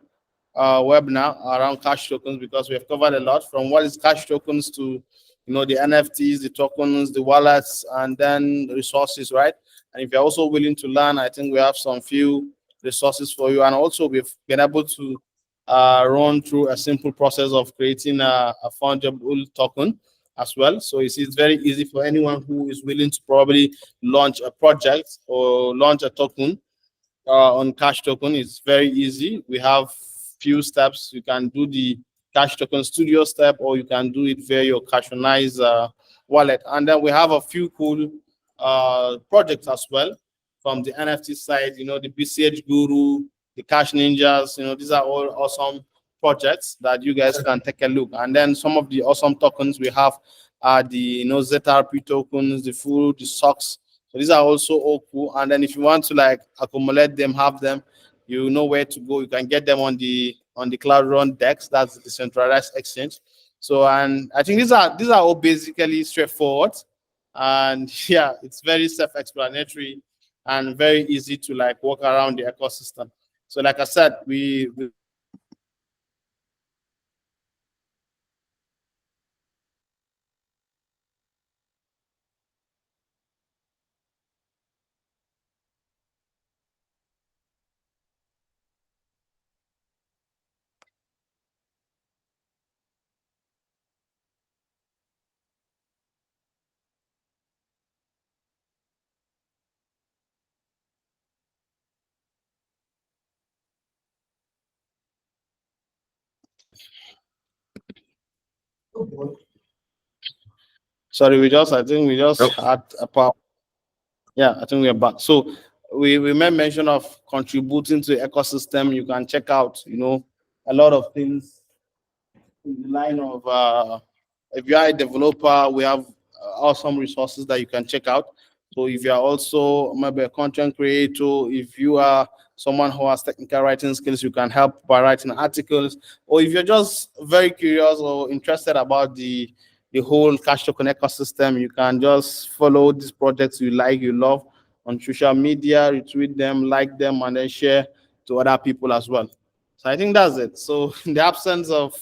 webinar around cash tokens, because we have covered a lot from what is cash tokens to the NFTs, the tokens, the wallets, and then the resources, right? And if you're also willing to learn, I think we have some few resources for you. And also we've been able to run through a simple process of creating a fungible token as well. So it's very easy for anyone who is willing to probably launch a project or launch a token on cash token. It's very easy. We have few steps. You can do the cash token studio step, or you can do it via your Cashonize wallet. And then we have a few cool projects as well from the NFT side. The BCH Guru, the Cash Ninjas. These are all awesome projects that you guys can take a look. And then some of the awesome tokens we have are the ZRP tokens, the full, the socks. So these are also all cool. And then if you want to like accumulate them, have them, you know where to go. You can get them on the Cloud Run Dex. That's the decentralized exchange. So, and I think these are all basically straightforward. And yeah, it's very self-explanatory and very easy to like walk around the ecosystem. So like I said, we I think we just had a power. Yeah, I think we are back. So we made mention of contributing to the ecosystem. You can check out, a lot of things in the line of if you are a developer, we have awesome resources that you can check out. So if you are also maybe a content creator, if you are someone who has technical writing skills, you can help by writing articles. Or if you're just very curious or interested about the whole cash token ecosystem, you can just follow these projects you like, you love on social media, retweet them, like them, and then share to other people as well. So I think that's it. So in the absence of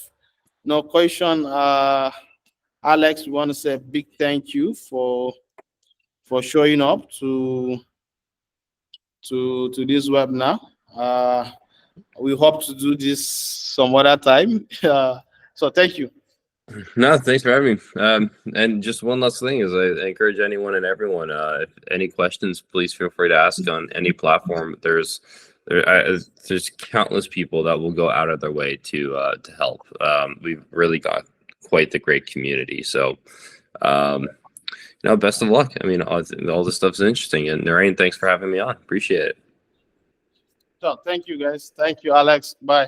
no question, Alex, we want to say a big thank you for showing up to this webinar. We hope to do this some other time. So thank you. No, thanks for having me. And just one last thing is I encourage anyone and everyone, if any questions, please feel free to ask on any platform. There's countless people that will go out of their way to help. We've really got quite the great community. So, best of luck. I mean, all this stuff's interesting. And Narain, thanks for having me on. Appreciate it. So thank you, guys. Thank you, Alex. Bye.